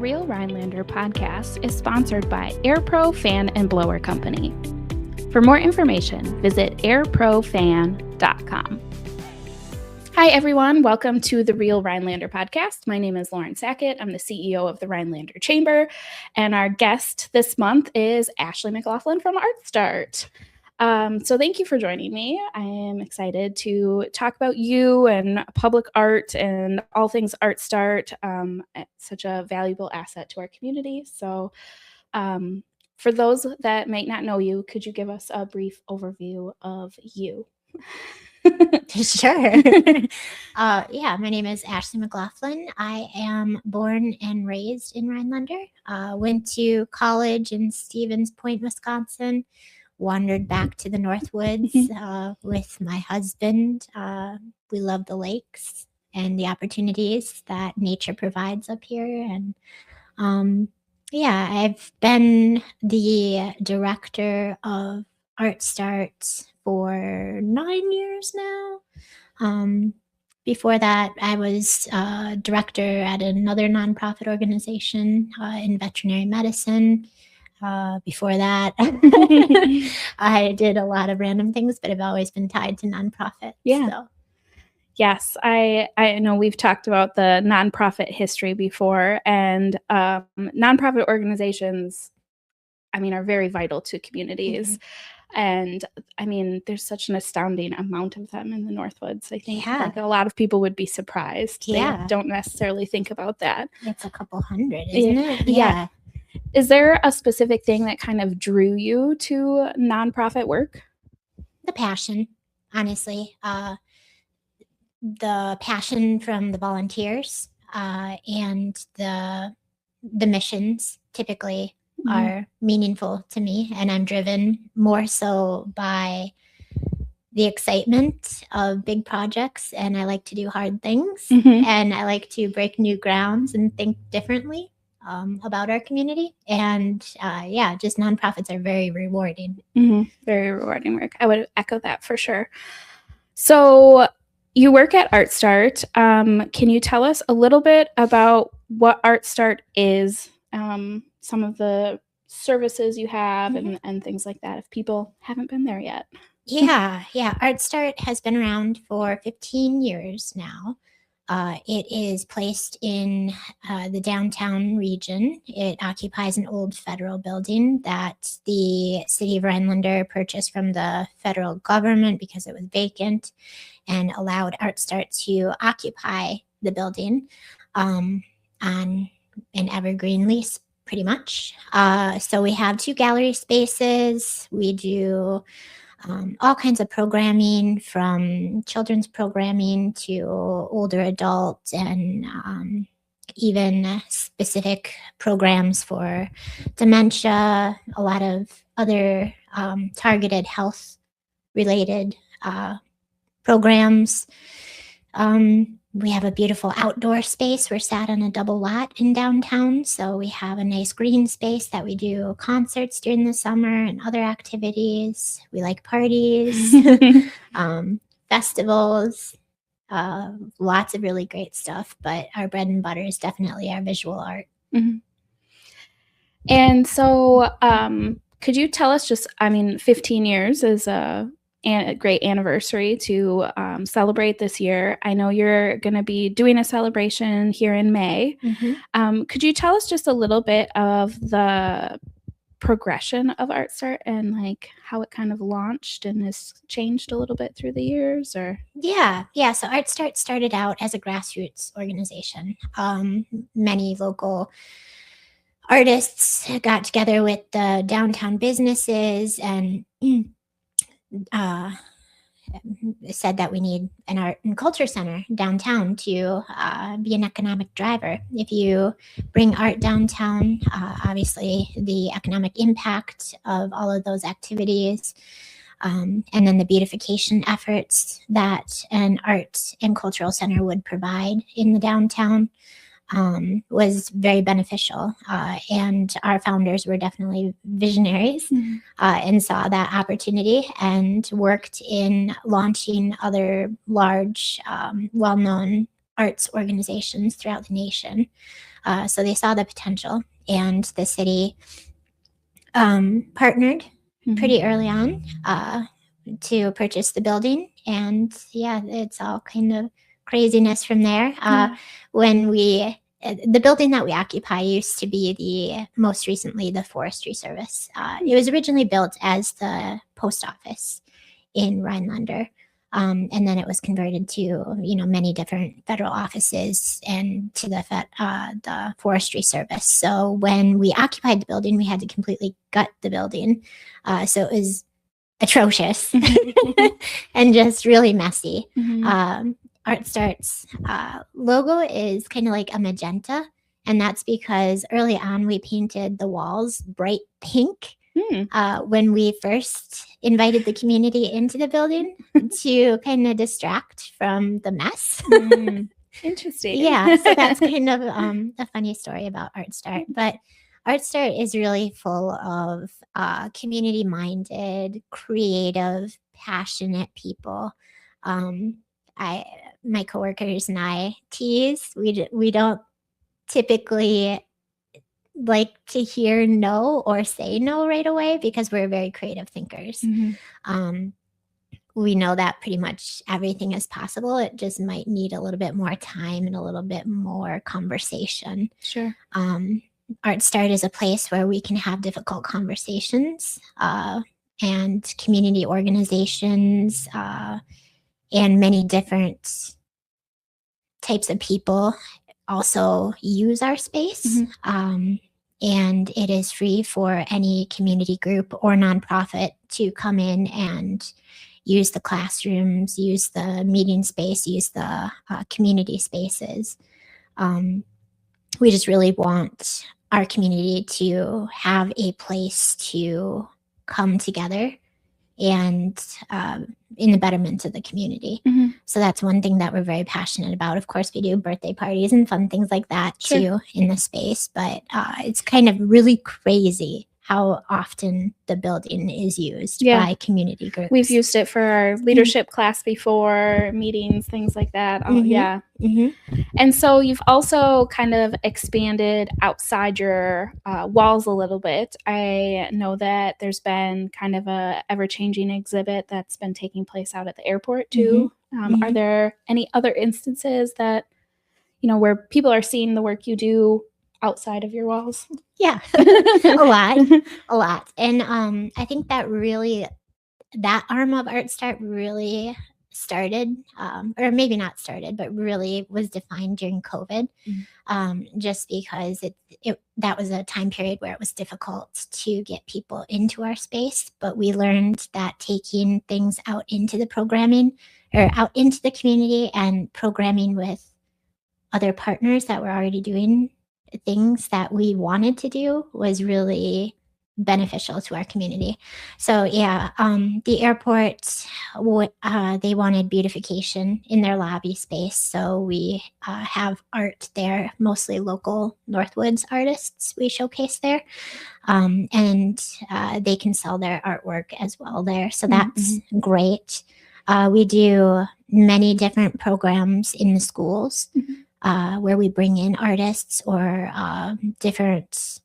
Real Rhinelander podcast is sponsored by AirPro Fan and Blower Company. For more information, visit airprofan.com. Hi, everyone. Welcome to the Real Rhinelander podcast. My name is Lauren Sackett. I'm the CEO of the Rhinelander Chamber, and our guest this month is Ashley McLaughlin from ArtStart. So thank you for joining me. I am excited to talk about you and public art and all things ArtStart. It's such a valuable asset to our community. So for those that might not know you, could you give us a brief overview of you? Sure. My name is Ashley McLaughlin. I am born and raised in Rhinelander. Went to college in Stevens Point, Wisconsin. Wandered back to the Northwoods with my husband. We love the lakes and the opportunities that nature provides up here. And I've been the director of ArtStart for 9 years now. Before that, I was director at another nonprofit organization in veterinary medicine. Before that, I did a lot of random things, but I've always been tied to nonprofit. Yeah. So. Yes, I know we've talked about the nonprofit history before, and nonprofit organizations, are very vital to communities. Mm-hmm. And there's such an astounding amount of them in the Northwoods. I think like a lot of people would be surprised. Yeah. They don't necessarily think about that. It's a couple hundred, isn't it? Yeah. Is there a specific thing that kind of drew you to nonprofit work? The passion, honestly. The passion from the volunteers and the missions typically are meaningful to me, and I'm driven more so by the excitement of big projects, and I like to do hard things, and I like to break new grounds and think differently about our community. And just nonprofits are very rewarding. Very rewarding work. I would echo that for sure. So you work at ArtStart. Can you tell us a little bit about what ArtStart is, some of the services you have and things like that, if people haven't been there yet? Yeah. ArtStart has been around for 15 years now. It is placed in the downtown region. It occupies an old federal building that the city of Rhinelander purchased from the federal government because it was vacant, and allowed ArtStart to occupy the building on an evergreen lease, pretty much. So we have 2 gallery spaces. We do all kinds of programming, from children's programming to older adult, and even specific programs for dementia, a lot of other targeted health-related programs. We have a beautiful outdoor space. We're sat on a double lot in downtown, so we have a nice green space that we do concerts during the summer and other activities. We like parties, festivals, lots of really great stuff, but our bread and butter is definitely our visual art. And so could you tell us 15 years is a great anniversary to celebrate this year. I know you're going to be doing a celebration here in May. Could you tell us just a little bit of the progression of ArtStart and how it kind of launched and has changed a little bit through the years? Or so ArtStart started out as a grassroots organization. Many local artists got together with the downtown businesses and said that we need an art and culture center downtown to be an economic driver. If you bring art downtown, obviously the economic impact of all of those activities, and then the beautification efforts that an art and cultural center would provide in the downtown was very beneficial. And our founders were definitely visionaries and saw that opportunity and worked in launching other large, well-known arts organizations throughout the nation. So they saw the potential, and the city partnered pretty early on to purchase the building. And yeah, it's all kind of craziness from there. When the building that we occupy used to be most recently the Forestry Service. It was originally built as the post office in Rhinelander. And then it was converted to, many different federal offices and to the Forestry Service. So when we occupied the building, we had to completely gut the building. So it was atrocious and just really messy. ArtStart's logo is kind of like a magenta, and that's because early on we painted the walls bright pink when we first invited the community into the building to kind of distract from the mess. Interesting. Yeah, so that's kind of a funny story about ArtStart. But ArtStart is really full of community-minded, creative, passionate people. My coworkers and I tease. We don't typically like to hear no or say no right away because we're very creative thinkers. We know that pretty much everything is possible. It just might need a little bit more time and a little bit more conversation. Sure. ArtStart is a place where we can have difficult conversations, and community organizations and many different types of people also use our space. And it is free for any community group or nonprofit to come in and use the classrooms, use the meeting space, use the community spaces. We just really want our community to have a place to come together and in the betterment of the community. So that's one thing that we're very passionate about. Of course, we do birthday parties and fun things like that too in the space, but it's kind of really crazy how often the building is used by community groups. We've used it for our leadership class before, meetings, things like that. And so you've also kind of expanded outside your walls a little bit. I know that there's been kind of a ever-changing exhibit that's been taking place out at the airport too. Are there any other instances that, where people are seeing the work you do outside of your walls? Yeah, a lot. And I think that arm of ArtStart really started, or maybe not started, but really was defined during COVID, just because that was a time period where it was difficult to get people into our space. But we learned that taking things out into the programming or out into the community and programming with other partners that were already doing things that we wanted to do was really beneficial to our community. So the airport, they wanted beautification in their lobby space. So we have art there, mostly local Northwoods artists we showcase there. And they can sell their artwork as well there. So that's great. We do many different programs in the schools where we bring in artists or different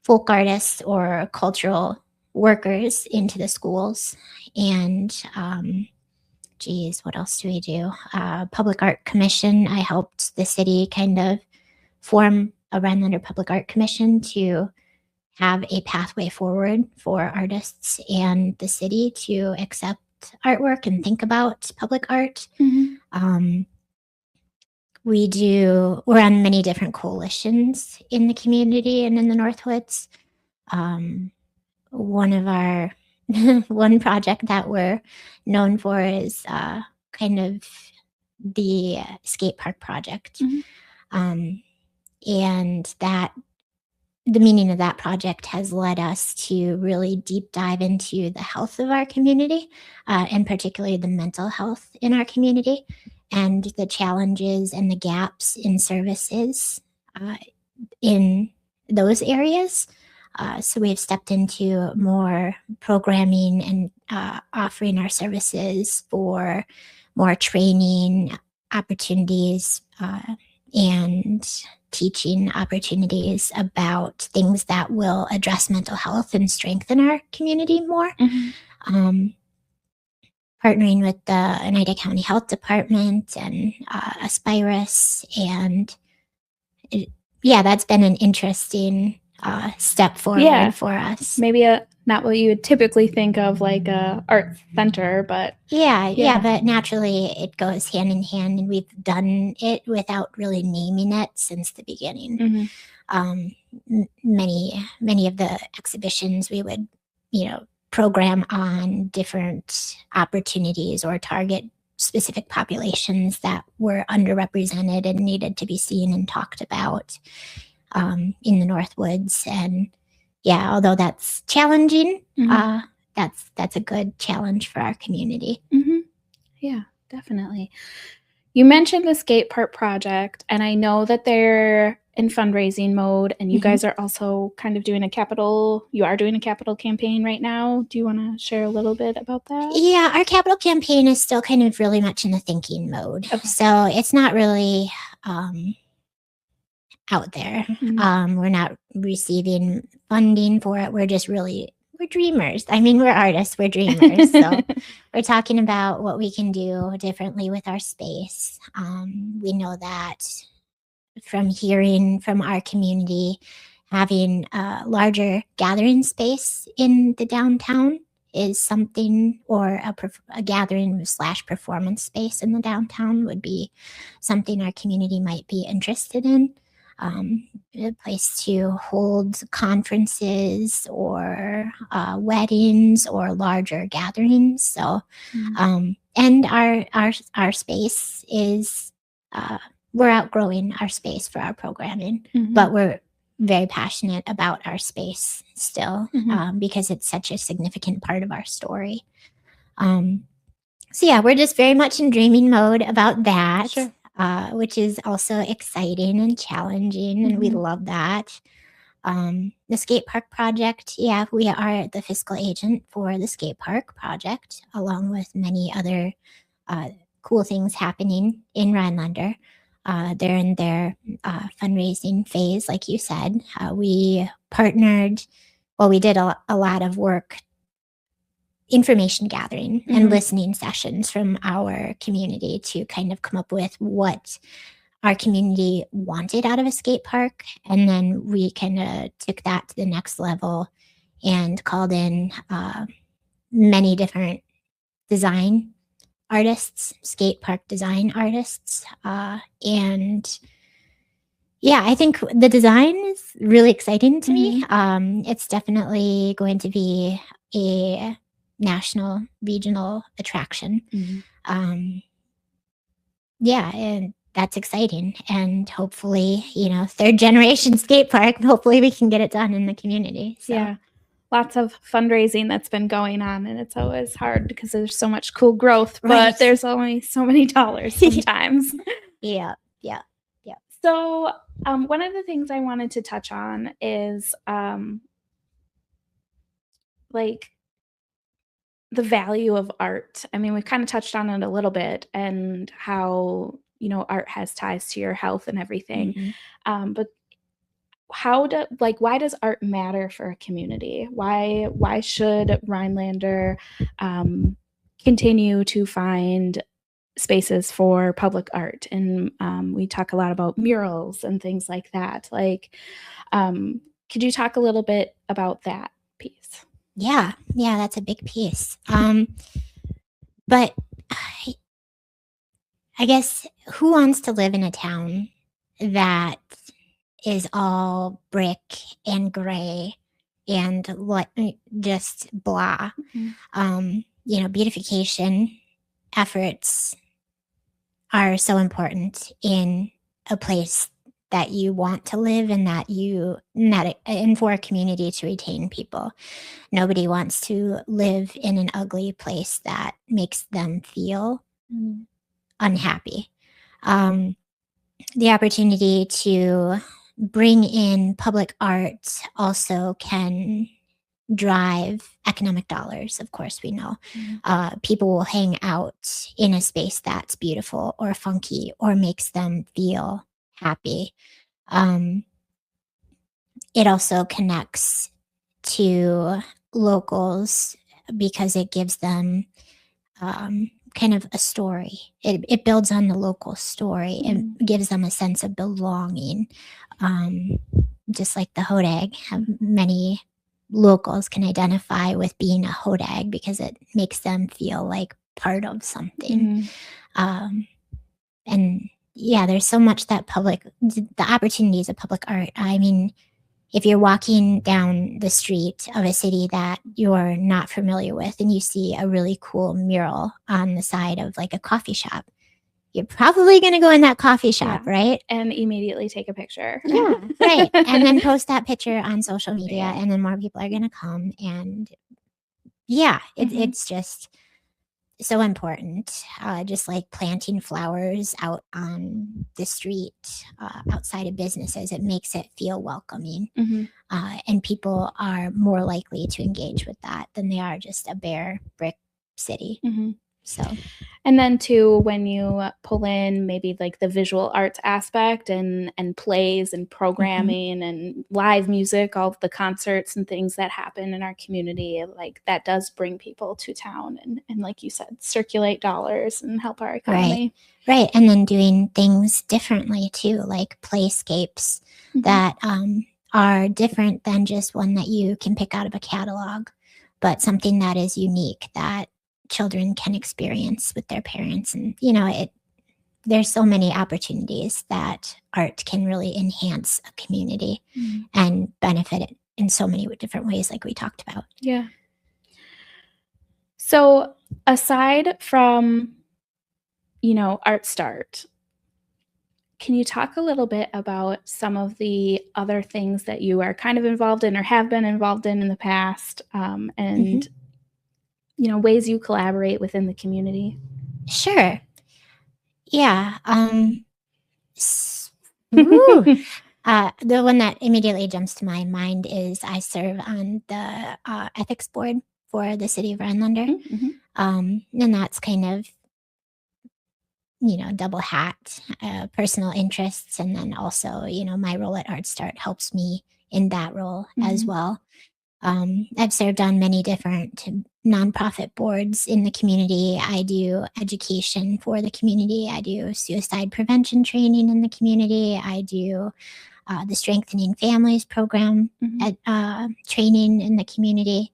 folk artists or cultural workers into the schools. And what else do we do? Public Art Commission. I helped the city kind of form a Rhinelander Public Art Commission to have a pathway forward for artists and the city to accept artwork and think about public art. We're on many different coalitions in the community and in the Northwoods. One project that we're known for is kind of the skate park project. And that the meaning of that project has led us to really deep dive into the health of our community, and particularly the mental health in our community, and the challenges and the gaps in services in those areas. So we've stepped into more programming and offering our services for more training opportunities and teaching opportunities about things that will address mental health and strengthen our community more. Partnering with the Oneida County Health Department and Aspirus, and that's been an interesting step forward for us. Maybe not what you would typically think of like a art center, but but naturally it goes hand in hand, and we've done it without really naming it since the beginning. Many of the exhibitions we would, program on different opportunities or target specific populations that were underrepresented and needed to be seen and talked about in the Northwoods. And although that's challenging, that's a good challenge for our community. Yeah, definitely. You mentioned the skate park project, and I know that they're in fundraising mode, and you guys are also kind of doing a capital campaign right now. Do you want to share a little bit about that? Yeah, our capital campaign is still kind of really much in the thinking mode. Okay. So it's not really out there. We're not receiving funding for it. We're just we're dreamers. I mean, we're artists, we're dreamers. So we're talking about what we can do differently with our space. We know that from hearing from our community, having a larger gathering space in the downtown is something, or a gathering / performance space in the downtown would be something our community might be interested in. A place to hold conferences or weddings or larger gatherings. So, and our space is, we're outgrowing our space for our programming, but we're very passionate about our space still, because it's such a significant part of our story. So we're just very much in dreaming mode about that. Sure. Which is also exciting and challenging, and we love that. The skate park project, we are the fiscal agent for the skate park project, along with many other cool things happening in Rhinelander. They're in their fundraising phase, like you said. We partnered, we did a lot of work, information gathering and listening sessions from our community to kind of come up with what our community wanted out of a skate park. And then we kind of took that to the next level and called in many different design artists, skate park design artists. And I think the design is really exciting to me. It's definitely going to be a national, regional attraction. And that's exciting. And hopefully, third generation skate park, hopefully we can get it done in the community. So. Yeah. Lots of fundraising that's been going on, and it's always hard because there's so much cool growth, but there's only so many dollars sometimes. Yeah. So one of the things I wanted to touch on is like the value of art. I mean, we've kind of touched on it a little bit, and how, art has ties to your health and everything. But why does art matter for a community? Why should Rhinelander continue to find spaces for public art? And we talk a lot about murals and things like that. Could you talk a little bit about that piece? Yeah, that's a big piece. But I guess, who wants to live in a town that is all brick and gray and just blah? Beautification efforts are so important in a place that you want to live, and and for a community to retain people. Nobody wants to live in an ugly place that makes them feel unhappy. The opportunity to bring in public art also can drive economic dollars. Of course, we know people will hang out in a space that's beautiful or funky or makes them feel happy. It also connects to locals because it gives them kind of a story. It builds on the local story and gives them a sense of belonging. Just like the hodag, many locals can identify with being a hodag because it makes them feel like part of something. And yeah, there's so much that the opportunities of public art. I mean, if you're walking down the street of a city that you're not familiar with and you see a really cool mural on the side of like a coffee shop, you're probably going to go in that coffee shop, right? And immediately take a picture. Yeah, right. And then post that picture on social media, and then more people are going to come. And yeah, it's just so important. Just like planting flowers out on the street outside of businesses, it makes it feel welcoming. And people are more likely to engage with that than they are just a bare brick city. So, and then too, when you pull in maybe like the visual arts aspect and plays and programming and live music, all of the concerts and things that happen in our community, like that does bring people to town and like you said, circulate dollars and help our economy. Right. And then doing things differently too, like playscapes that are different than just one that you can pick out of a catalog, but something that is unique that children can experience with their parents. And there's so many opportunities that art can really enhance a community and benefit it in so many different ways, like we talked about. Yeah. So aside from ArtStart, can you talk a little bit about some of the other things that you are kind of involved in or have been involved in the past, and ways you collaborate within the community? Sure. Yeah. The one that immediately jumps to my mind is I serve on the ethics board for the city of Rhinelander. And that's kind of, double hat, personal interests. And then also, my role at ArtStart helps me in that role as well. I've served on many different nonprofit boards in the community. I do education for the community. I do suicide prevention training in the community. I do the Strengthening Families program at training in the community.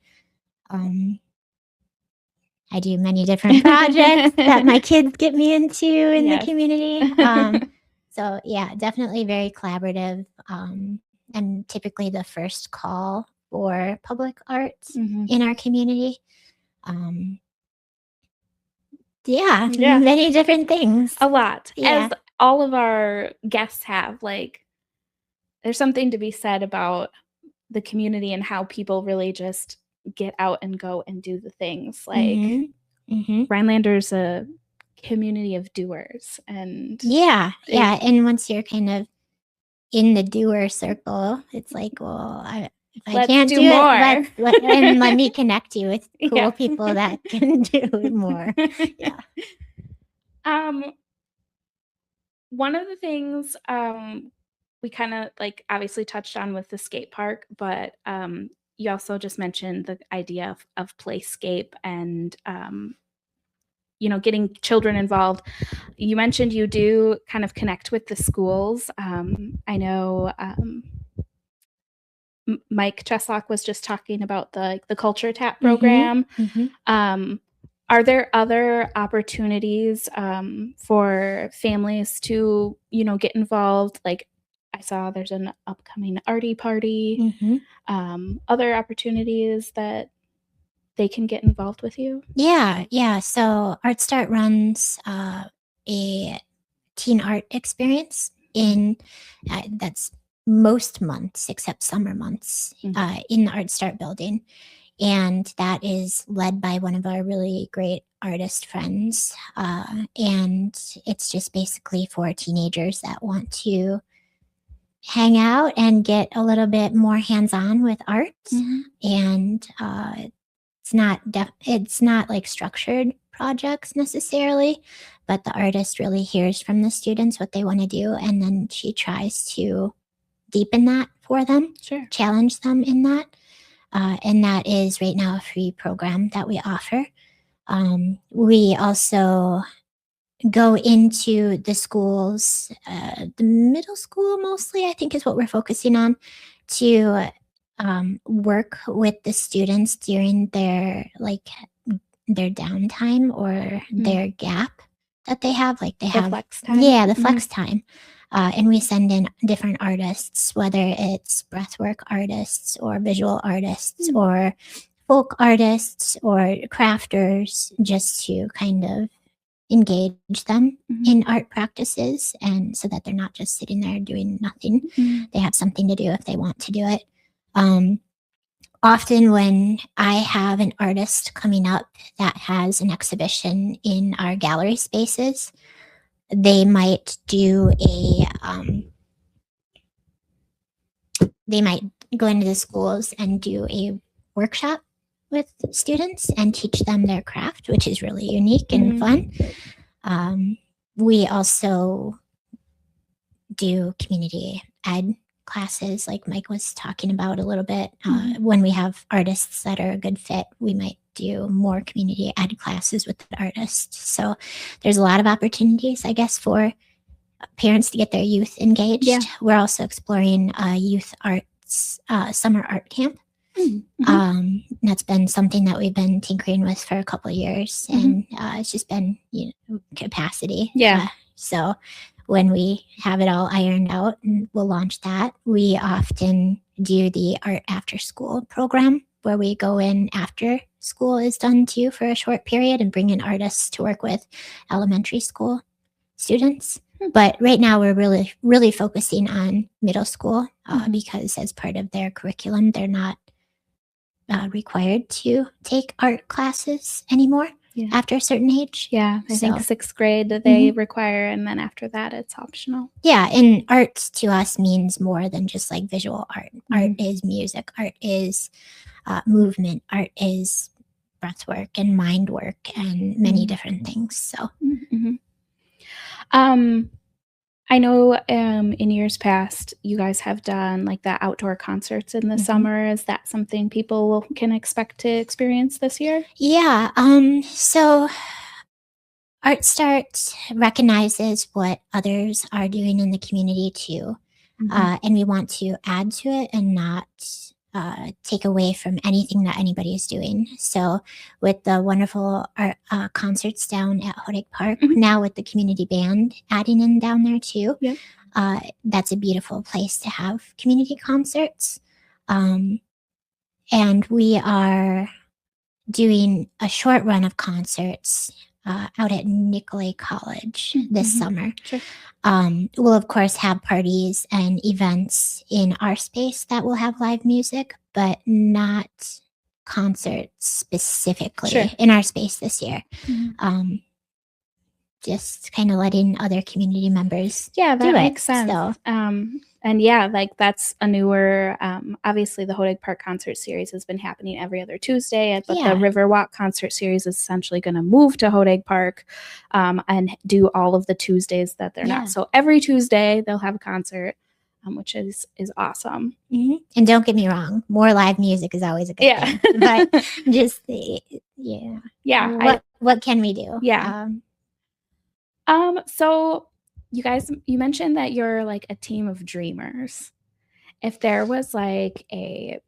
I do many different projects that my kids get me into in the community. So yeah, definitely very collaborative. And typically the first call for public arts in our community. Many different things. A lot. As all of our guests have, like, there's something to be said about the community and how people really just get out and go and do the things. Like, Rhinelander's a community of doers. And and once you're kind of in the doer circle, it's like, well, if I can't do more, let me connect you with cool people that can do more. One of the things we kind of like obviously touched on with the skate park, but you also just mentioned the idea of playscape and getting children involved. You mentioned you do kind of connect with the schools. I know Mike Cheslock was just talking about the Culture Tap program. Are there other opportunities for families to, get involved? Like I saw there's an upcoming arty party. Other opportunities that they can get involved with you? Yeah. So ArtStart runs a teen art experience in that's most months except summer months in the ArtStart building. And that is led by one of our really great artist friends. And it's just basically for teenagers that want to hang out and get a little bit more hands-on with art. And it's not like structured projects necessarily, but the artist really hears from the students what they want to do, and then she tries to deepen that for them, Sure. challenge them in that. And that is right now a free program that we offer. We also go into the schools, the middle school mostly, I think is what we're focusing on, to work with the students during their downtime or their gap that they have. Like they The have, flex time. yeah, the flex time. And we send in different artists, whether it's breathwork artists or visual artists or folk artists or crafters, just to kind of engage them in art practices, and so that they're not just sitting there doing nothing. They have something to do if they want to do it. Often when I have an artist coming up that has an exhibition in our gallery spaces, they might do they might go into the schools and do a workshop with students and teach them their craft, which is really unique and fun. We also do community ed classes, like Mike was talking about a little bit. When we have artists that are a good fit, we might do more community ed classes with the artists. So there's a lot of opportunities, I guess, for parents to get their youth engaged. Yeah. We're also exploring youth arts summer art camp. That's been something that we've been tinkering with for a couple of years, and it's just been capacity. So when we have it all ironed out, and we'll launch that. We often do the art after school program, where we go in after school is done too for a short period and bring in artists to work with elementary school students. But right now we're really focusing on middle school because as part of their curriculum, they're not required to take art classes anymore after a certain age. I think 6th grade that they require, and then after that it's optional. And art to us means more than just like visual art. Art is music, art is movement, art is breath work and mind work and many different things. So I know in years past you guys have done like the outdoor concerts in the summer. Is that something people can expect to experience this year? So ArtStart recognizes what others are doing in the community too, and we want to add to it and not take away from anything that anybody is doing. So with the wonderful art concerts down at Hodig Park, now with the community band adding in down there too, that's a beautiful place to have community concerts. And we are doing a short run of concerts out at Nicolay College this summer. We'll of course have parties and events in our space that will have live music, but not concerts specifically in our space this year. Just kind of letting other community members that do makes it. sense. So, and like that's a newer, obviously the Hodig Park concert series has been happening every other Tuesday, but the Riverwalk concert series is essentially going to move to Hodig Park and do all of the Tuesdays that they're not. So every Tuesday they'll have a concert, which is awesome. And don't get me wrong, more live music is always a good thing. But just what can we do? So you guys, you mentioned that you're like a team of dreamers. If there was like a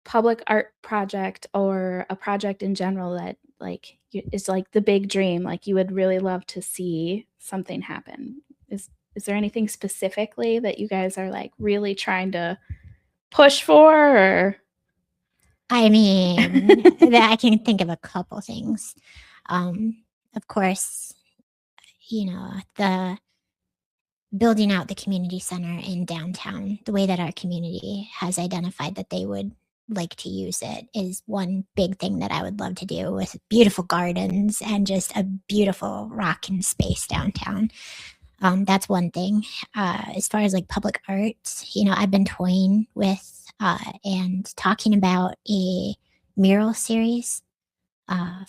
public art project or a project in general that like is like the big dream, like you would really love to see something happen, is there anything specifically that you guys are like really trying to push for? Or I mean, I can think of a couple things. Of course, the building out the community center in downtown, the way that our community has identified that they would like to use it, is one big thing that I would love to do, with beautiful gardens and just a beautiful rocking space downtown. That's one thing. As far as like public art, I've been toying with and talking about a mural series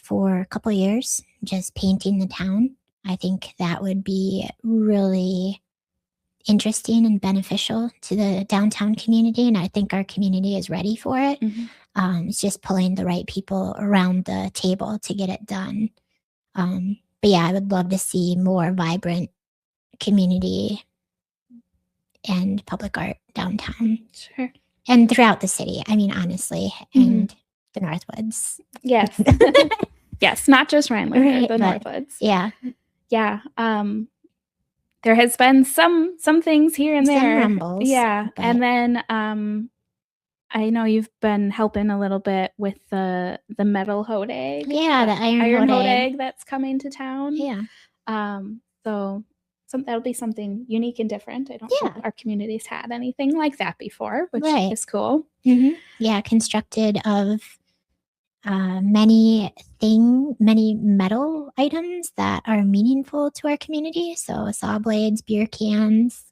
for a couple years, just painting the town. I think that would be really interesting and beneficial to the downtown community, and I think our community is ready for it. It's just pulling the right people around the table to get it done. But yeah, I would love to see more vibrant community and public art downtown. Sure. And throughout the city, I mean, honestly, and the Northwoods. Yes. Yes, not just Rhinelander, the Northwoods. Yeah. Yeah. There has been some things here and there. Some rumbles. Yeah. And then I know you've been helping a little bit with the metal hodag. Yeah, the iron hodag that's coming to town. Yeah. So that'll be something unique and different. I don't think our community's had anything like that before, which is cool. Yeah, constructed of many metal items that are meaningful to our community. So saw blades, beer cans,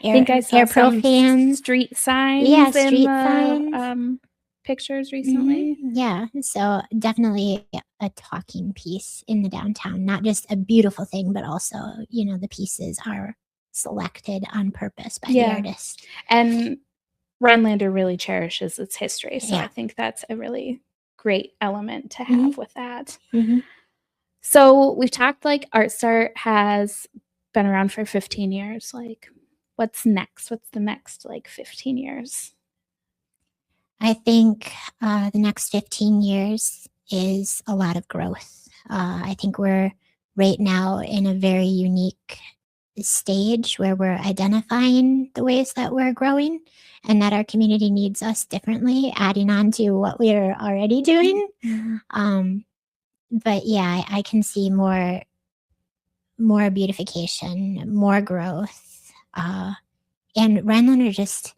I think I saw some fans, street signs. Yeah, street signs. Pictures recently. Yeah, so definitely a talking piece in the downtown, not just a beautiful thing, but also, the pieces are selected on purpose by the artist. And Rhinelander really cherishes its history, so I think that's a really great element to have with that. So we've talked like ArtStart has been around for 15 years. Like, what's next? What's the next 15 years? I think the next 15 years is a lot of growth. I think we're right now in a very unique stage where we're identifying the ways that we're growing and that our community needs us differently, adding on to what we're already doing. But yeah, I can see more beautification, more growth. And Rhinelander just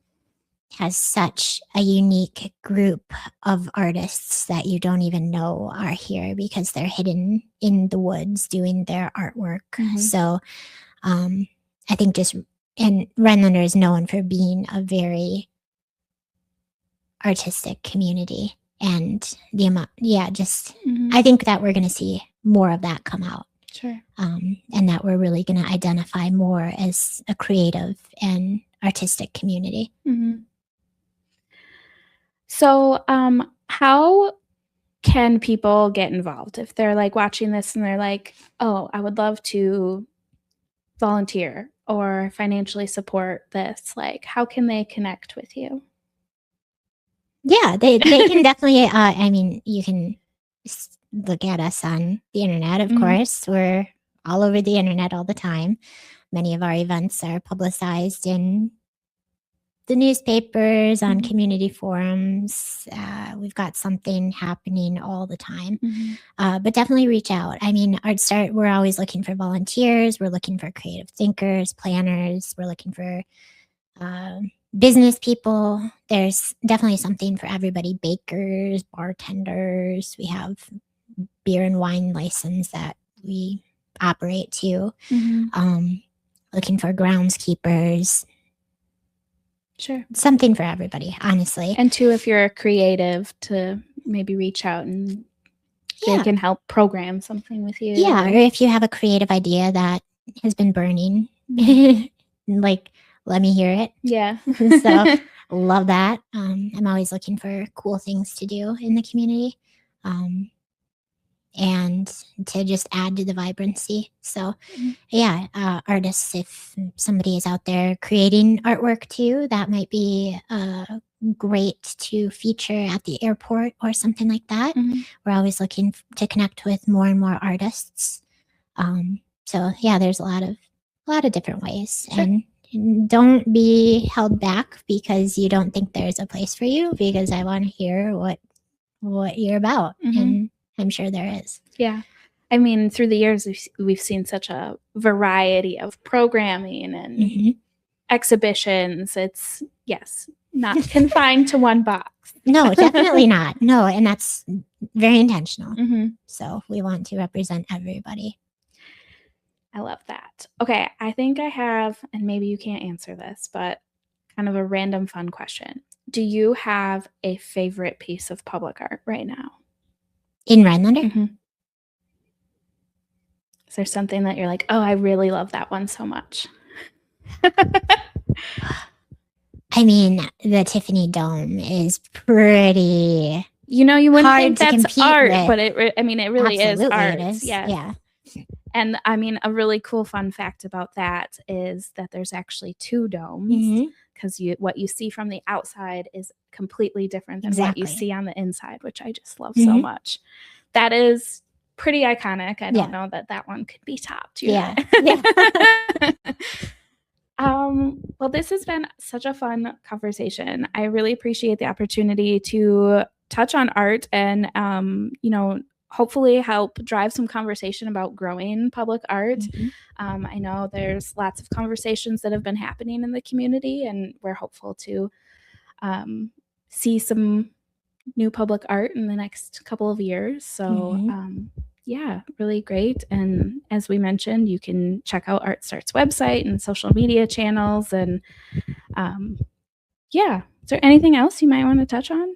has such a unique group of artists that you don't even know are here because they're hidden in the woods doing their artwork. So I think and Rhinelander is known for being a very artistic community, and the amount, I think that we're going to see more of that come out. Sure. And that we're really going to identify more as a creative and artistic community. So, how can people get involved if they're watching this and they're like, oh, I would love to volunteer or financially support this? How can they connect with you? Yeah, they can definitely, I mean, you can look at us on the internet, of course. We're all over the internet all the time. Many of our events are publicized in the newspapers, on community forums. We've got something happening all the time. But definitely reach out. I mean, ArtStart, we're always looking for volunteers. We're looking for creative thinkers, planners. We're looking for business people. There's definitely something for everybody. Bakers, bartenders. We have beer and wine license that we operate too. Looking for groundskeepers. Sure. Something for everybody, honestly. And too, if you're a creative, to maybe reach out and they can help program something with you. Yeah, or if you have a creative idea that has been burning, let me hear it. Yeah. So love that. I'm always looking for cool things to do in the community. And to just add to the vibrancy. So yeah, artists, if somebody is out there creating artwork too, that might be great to feature at the airport or something like that. We're always looking to connect with more and more artists. So yeah, there's a lot of different ways. Sure. And don't be held back because you don't think there's a place for you, because I want to hear what you're about. And I'm sure there is. Yeah. I mean, through the years, we've seen such a variety of programming and exhibitions. It's, not confined to one box. No, definitely not. No, and that's very intentional. So we want to represent everybody. I love that. Okay, I think I have, and maybe you can't answer this, but kind of a random fun question. Do you have a favorite piece of public art right now? In Rhinelander? Mm-hmm. Is there something that you're like, oh, I really love that one so much? I mean, the Tiffany Dome is pretty. You wouldn't hard think to that's compete art, with. but it really is Absolutely art. it is. Yes. Yeah. And I mean, a really cool fun fact about that is that there's actually 2 domes, because what you see from the outside is completely different than what you see on the inside, which I just love so much. That is pretty iconic. I don't know that one could be topped. Yeah. Well, this has been such a fun conversation. I really appreciate the opportunity to touch on art and, hopefully help drive some conversation about growing public art. I know there's lots of conversations that have been happening in the community, and we're hopeful to see some new public art in the next couple of years. So, yeah, really great. And as we mentioned, you can check out ArtStart's website and social media channels. And yeah, is there anything else you might want to touch on?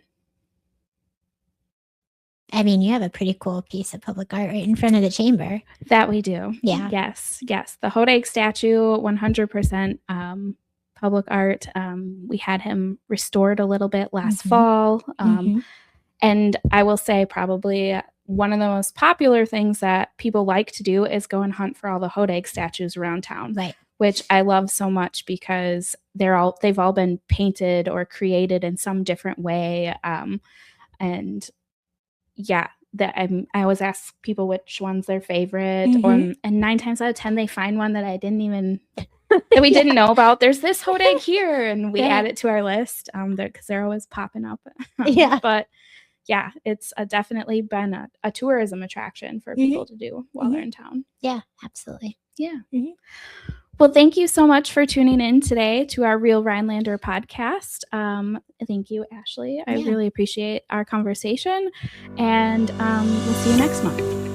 I mean, you have a pretty cool piece of public art right in front of the chamber. That we do. Yeah. Yes. The Hodag statue, 100% public art. We had him restored a little bit last fall. And I will say probably one of the most popular things that people like to do is go and hunt for all the Hodag statues around town. Right. Which I love so much because they've all been painted or created in some different way. And yeah, I always ask people which one's their favorite, and 9 times out of 10 they find one that I didn't even that we didn't know about. There's this Hodag here, and we add it to our list because they're always popping up. But yeah, it's definitely been a tourism attraction for people to do while they're in town. Yeah, absolutely. Yeah. Well, thank you so much for tuning in today to our Real Rhinelander podcast. Thank you, Ashley. I really appreciate our conversation, and we'll see you next month.